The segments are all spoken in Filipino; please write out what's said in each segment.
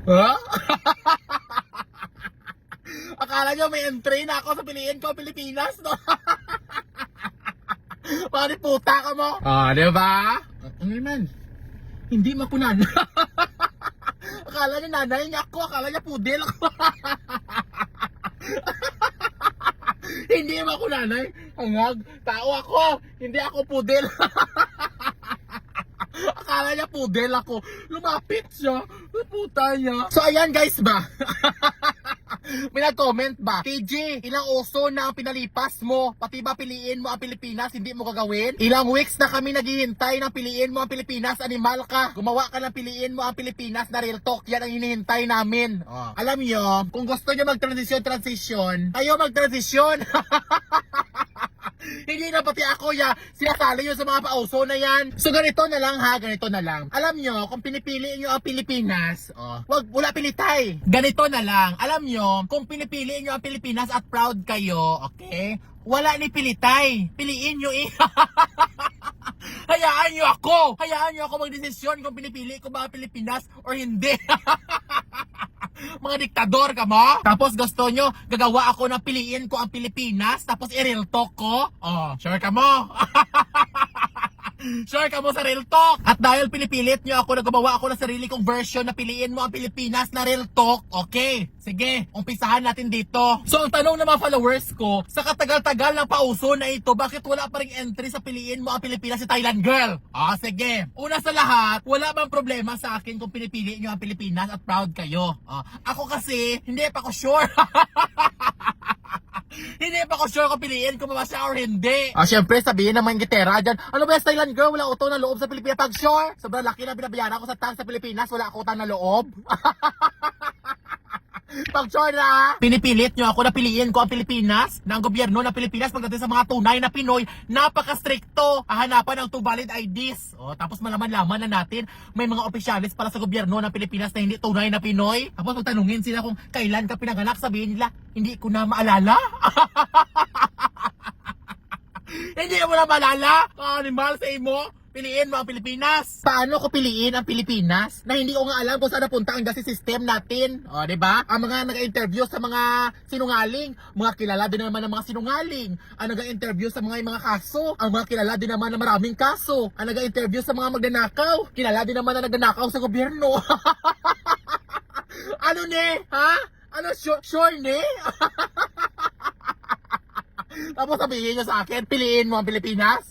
Ha? Akala nyo may entry na ako sa piliin ko, Pilipinas, no? Pari puta ka mo. Di ba? Ano naman? Hindi makunan. Akala niya nanay niya ako, akala niya pudel ako. Hindi ako nanay. Hangag, tao ako. Hindi ako pudel. Akala niya pudel ako. Lumapit siya. Puta niya. So ayan guys ba? May nag-comment ba? TG, ilang oso na ang pinalipas mo? Pati ba piliin mo ang Pilipinas, hindi mo gagawin? Ilang weeks na kami naghihintay ng piliin mo ang Pilipinas, animal ka. Gumawa ka ng piliin mo ang Pilipinas na real talk. Yan ang hinihintay namin. Alam nyo, kung gusto nyo mag-transition, kayo mag-transition. Hindi na pati ako sinasali nyo sa mga pauso na yan. So ganito na lang ha, ganito na lang. Alam nyo, kung pinipili nyo ang Pilipinas, wala pilitay. Ganito na lang. Alam nyo, kung pinipili nyo ang Pilipinas at proud kayo, okay? Wala ni pilitay. Piliin nyo Hayaan nyo ako. Hayaan nyo ako magdesisyon kung pinipili ko ba ang Pilipinas or hindi. Mga diktador ka mo? Tapos gusto nyo, gagawa ako ng piliin ko ang Pilipinas, tapos i-real talk ko? Sure ka mo? Sure ka mo sa real talk? At dahil pinipilit nyo ako na gumawa ako ng sarili kong version na piliin mo ang Pilipinas na real talk, okay, sige, umpisahan natin dito. So ang tanong ng mga followers ko, sa katagal-tagal ng pauso na ito, bakit wala pa ring entry sa piliin mo ang Pilipinas si Thailand girl? Sige, una sa lahat, wala bang problema sa akin kung pinipili nyo ang Pilipinas at proud kayo? Ako kasi, hindi pa ako sure. Hindi pa ako sure kung piliin ko ba siya or hindi. Syempre sabihin naman gitera dyan, ano ba yung Thailand girl, wala utang na loob sa Pilipinas? Pag sure, sobrang laki na binabayaran ko sa tax sa Pilipinas, wala ako utang na loob. Pag sure na, pinipilit nyo ako na piliin ko ang Pilipinas, ng gobyerno ng Pilipinas pagdating sa mga tunay na Pinoy, napaka-stricto, hahanapan ng 2 valid IDs. Tapos malaman-laman na natin, may mga opisyalis pala sa gobyerno ng Pilipinas na hindi tunay na Pinoy. Tapos magtanungin sila kung kailan ka pinanganak, sabihin nila, hindi ko na maalala. Hindi mo na maalala? Animal sa imo? Piliin mo ang Pilipinas. Paano ko piliin ang Pilipinas na hindi ko nga alam kung saan napunta ang justice system natin? Diba? Ang mga nag-interview sa mga sinungaling, mga kilala din naman ng mga sinungaling. Ang nag-interview sa mga kaso, ang mga kilala din naman ng maraming kaso. Ang nag-interview sa mga magnanakaw, kilala din naman na nagnanakaw sa gobyerno. Ano ni? Ha? Ano? Sure ni? Tapos sabihin niya sa akin, piliin mo ang Pilipinas?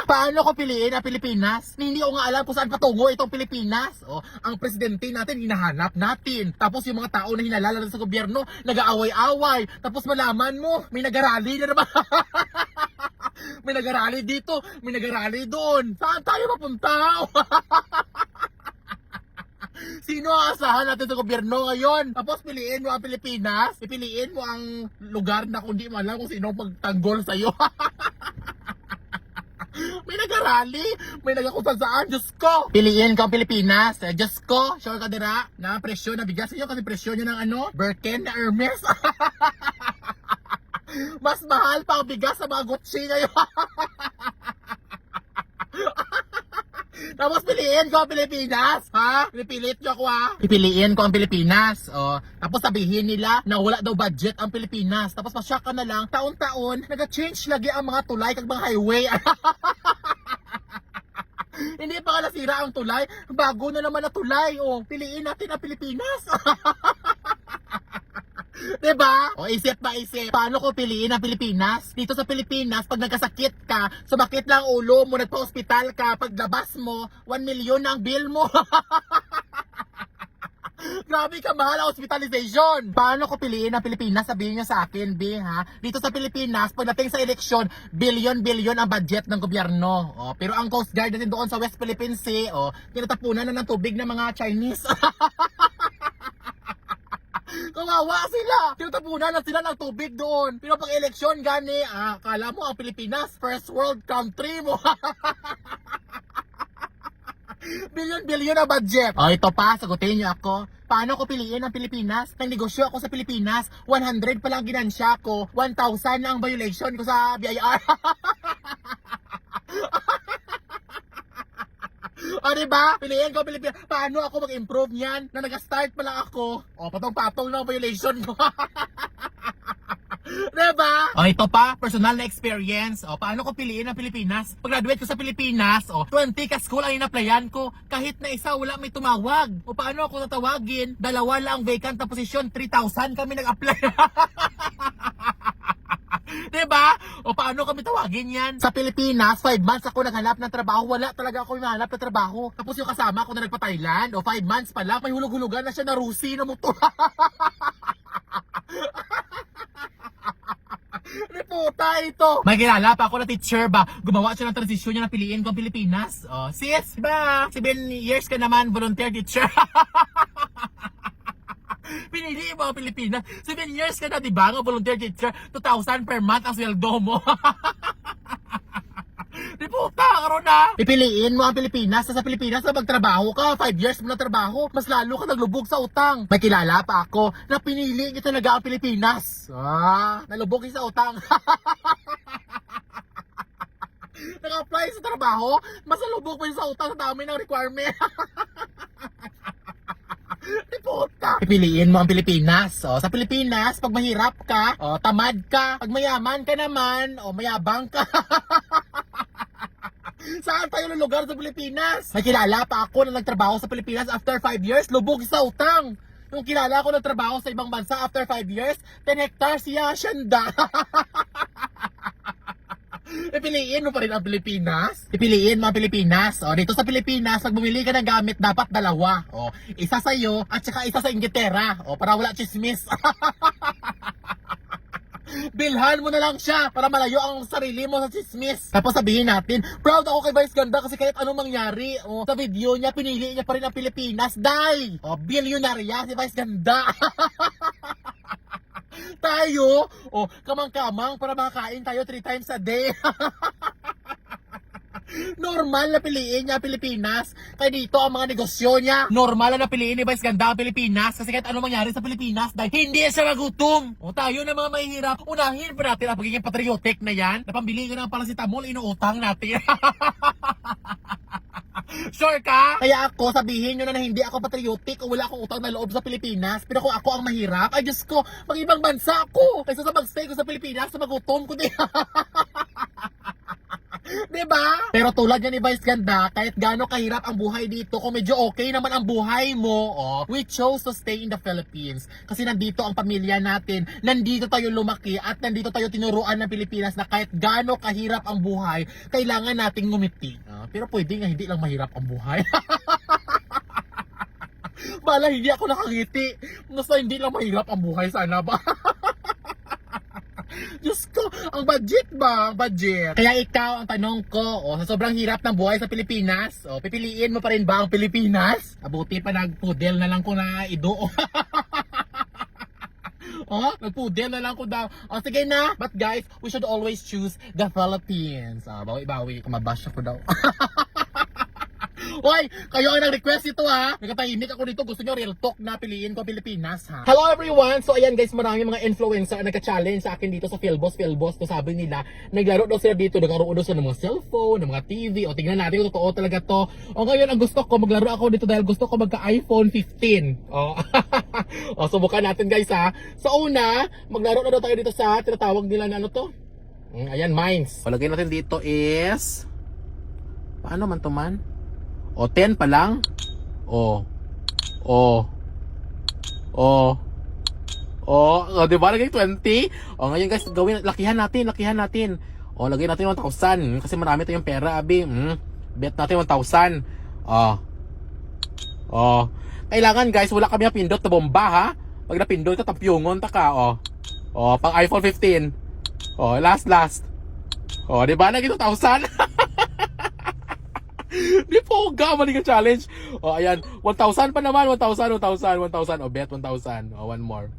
Paano ko piliin ang Pilipinas? Hindi ko nga alam kung saan patungo itong Pilipinas. Ang presidente natin, hinahanap natin. Tapos yung mga tao na hinalala sa gobyerno, nag-aaway-away. Tapos malaman mo, may nag-arally na naman. May nag-arally dito, may nag-arally doon. Saan tayo mapunta? Sino ang asahan natin sa gobyerno ngayon? Tapos piliin mo ang Pilipinas, ipiliin mo ang lugar na kung di mo alam kung sino magtanggol sa'yo. May nag-arally, may nag-akusasaan, Diyos ko. Piliin ka ang Pilipinas, Diyos ko, sure ka dira, na presyo na bigas nyo kasi presyo nyo ng Birkin na Hermes. Mas mahal pa ang bigas sa mga Gucci ngayon. Tapos piliin ko ang Pilipinas, ha? Pinipilit nyo ako, ha? Pipiliin ko ang Pilipinas, Tapos sabihin nila na wala daw budget ang Pilipinas. Tapos masyak ka na lang, taon-taon, nag-change lagi ang mga tulay kag mga highway. Hindi pa ka nasira ang tulay, bago na naman na tulay, Piliin natin ang Pilipinas. Diba? Isip ba isip? Paano ko piliin ang Pilipinas? Dito sa Pilipinas, pag nagkasakit ka, sumakit lang ulo mo, nagpa-hospital ka, paglabas mo, 1 million na ang bill mo. Grabe ka mahal ang hospitalization. Paano ko piliin ang Pilipinas? Sabihin niyo sa akin, B, ha? Dito sa Pilipinas, pagdating sa eleksyon, billion ang budget ng gobyerno. Pero ang Coast Guard natin doon sa West Philippine Sea, tinatapunan na ng tubig ng mga Chinese. Kawawa sila! Tinatapunan na sila ng tubig doon. Pero pag eleksyon gani, akala mo ang Pilipinas, first world country mo. Billion na budget. Ito pa, sagutin niyo ako. Paano ko piliin ang Pilipinas? Nang negosyo ako sa Pilipinas, 100 pa lang ginansya ko, 1,000 na ang violation ko sa BIR. diba? Piliin ko Pilipinas. Paano ako mag-improve niyan? Na nag-start pa lang ako. Patong-patong na ang violation ko. Diba? Ito pa, personal na experience. Paano ko piliin ang Pilipinas? Pag-graduate ko sa Pilipinas, 20 ka school ang in-applyan ko. Kahit na isa, wala may tumawag. Paano ako tatawagin? Dalawa lang ang vacant na posisyon. 3,000 kami nag-apply. Diba? Paano kami tawagin yan? Sa Pilipinas, 5 months ako naghanap ng trabaho. Wala talaga ako mahanap ng trabaho. Tapos yung kasama ko na nagpa-Thailand, 5 months pa lang, may hulog-hulugan na siya na Rusi na motor. Puta ito. May kilala pa ako na teacher ba. Gumawa siya ng transition niya na piliin ko ang Pilipinas. Sis, diba? 7 years ka naman volunteer teacher. Pinili mo ang Pilipinas. 7 years ka na, diba? Nga volunteer teacher. 2,000 per month ang sweldo mo. Di puta, karon na. Pipiliin mo ang Pilipinas. Sa Pilipinas na magtrabaho ka, 5 years mo na trabaho, mas lalo ka naglubog sa utang. May kilala pa ako na pinili niya talaga ang Pilipinas. Nalubog sa utang. Nag-apply sa trabaho, mas nalubog pa sa utang sa dami ng requirement. Di puta. Pipiliin mo ang Pilipinas. Sa Pilipinas, pag mahirap ka, tamad ka. Pag mayaman ka naman, mayabang ka. Saan tayo ng lugar sa Pilipinas? May kilala pa ako na nagtrabaho sa Pilipinas after 5 years, lubog sa utang. Yung kilala ko nagtrabaho sa ibang bansa after 5 years, 10 hectares siya, syanda. Pipiliin mo pa rin ang Pilipinas? Pipiliin mo ang Pilipinas. Dito sa Pilipinas, pag bumili ka ng gamit, dapat dalawa. Isa sa'yo at saka isa sa Inglaterra. Para wala chismis. Bilhan mo na lang siya para malayo ang sarili mo sa chismis. Tapos sabihin natin, proud ako kay Vice Ganda kasi kahit anong mangyari, sa video niya, pinili niya pa rin ang Pilipinas. Dahil, bilyonarya si Vice Ganda. Tayo, kamang-kamang para makakain tayo 3 times a day. Normal na piliin niya Pilipinas. Kaya dito ang mga negosyo niya. Normal na piliin ni Vice Ganda ang Pilipinas kasi kahit ano mangyari sa Pilipinas dahil hindi siya magutom. Tayo na mga mahihirap, unahin pa natin ang pagiging patriotic na yan. Napambili ka ng paracetamol, inuutang natin. Sure ka? Kaya ako, sabihin nyo na hindi ako patriotic o wala akong utang na loob sa Pilipinas. Pero kung ako ang mahirap, ay Diyos ko, mag-ibang bansa ako. Kaysa sa mag-stay ko sa Pilipinas, sa magutom ko din. Diba? Pero tulad yan ni Vice Ganda, kahit gaano kahirap ang buhay dito, kung medyo okay naman ang buhay mo, we chose to stay in the Philippines. Kasi nandito ang pamilya natin, nandito tayo lumaki, at nandito tayo tinuruan ng Pilipinas na kahit gaano kahirap ang buhay, kailangan nating ngumiti. Pero pwede nga hindi lang mahirap ang buhay. Bala, hindi ako nakangiti. Basta hindi lang mahirap ang buhay, sana ba? Diyos ko, ang budget ba? Ang budget. Kaya ikaw, ang tanong ko, sa sobrang hirap ng buhay sa Pilipinas, pipiliin mo pa rin ba ang Pilipinas? Abuti pa nagpudel na lang ko na ido. Nagpudel na lang ko daw. Sige na. But guys, we should always choose the Philippines. Bawi-bawi, kumabash ako daw. Hoy, kayo ang nag-request ito ha. Nagkatahimik ako dito. Gusto nyo real talk na piliin ko Pilipinas ha. Hello everyone! So ayan guys, maraming mga influencer na nagka-challenge sa akin dito sa Philboss. So sabi nila, naglaro daw sila dito. Nagkaroon daw sila ng mga cellphone, ng mga TV. Tingnan natin kung totoo talaga to. Ngayon ang gusto ko, maglaro ako dito dahil gusto ko magka-iPhone 15. Subukan natin guys ha. Sa una, maglaro na daw tayo dito sa tinatawag nila na ano to? Ayan, Mines. Palagay natin dito is... Paano man to man? 10 pa lang. Diba lagay 20? Ngayon guys, gawin, lakihan natin. Lagay natin 1,000 kasi marami tayong pera, abi. Bet natin 1,000. Kailangan guys, wala kami napindot na bomba ha. Pag napindot ka, tapyungon ta ka. Pang iPhone 15. Last. Diba lagay 2,000? Di po mali ka challenge. Ayan, 1,000 pa naman, 1,000. Bet 1,000. One more.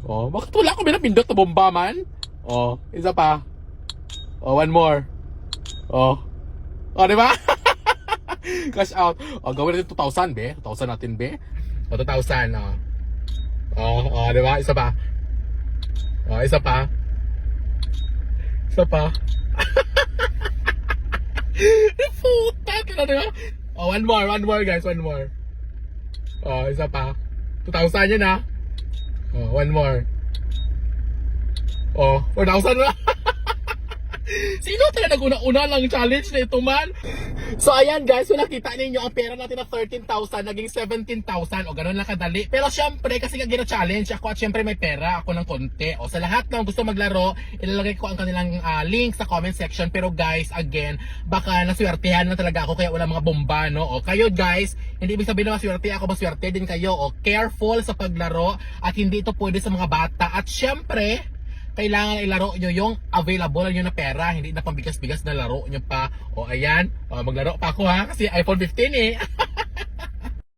Bakit wala ko pinapindot na bomba man? Isa pa. One more. Di ba? Cash out. Gawin natin 2,000 be. 2,000 natin be. 2,000. Di ba? Isa pa. Isa pa. Puta, diba? Oh, one more guys, one more. Oh, isa pa. 2,000 yun ha. Oh, one more. Oh, 4,000 na. Sino talaga nag-una-una lang challenge na ito man? So ayan guys, kung nakita ninyo ang pera natin na 13,000 naging 17,000 o ganoon lang kadali. Pero syempre kasi nga gina-challenge ako at syempre may pera ako ng konti. O sa lahat ng gusto maglaro, ilalagay ko ang kanilang link sa comment section. Pero guys, again, baka naswertehan na talaga ako kaya wala mga bomba, no? O kayo guys, hindi ibig sabihin na maswerte ako, maswerte din kayo. O careful sa paglaro at hindi ito pwede sa mga bata. At syempre, kailangan ilaro nyo yung available nyo na pera, hindi na pambigas-bigas na laro nyo pa. O ayan, maglaro pa ako ha, kasi iPhone 15 eh.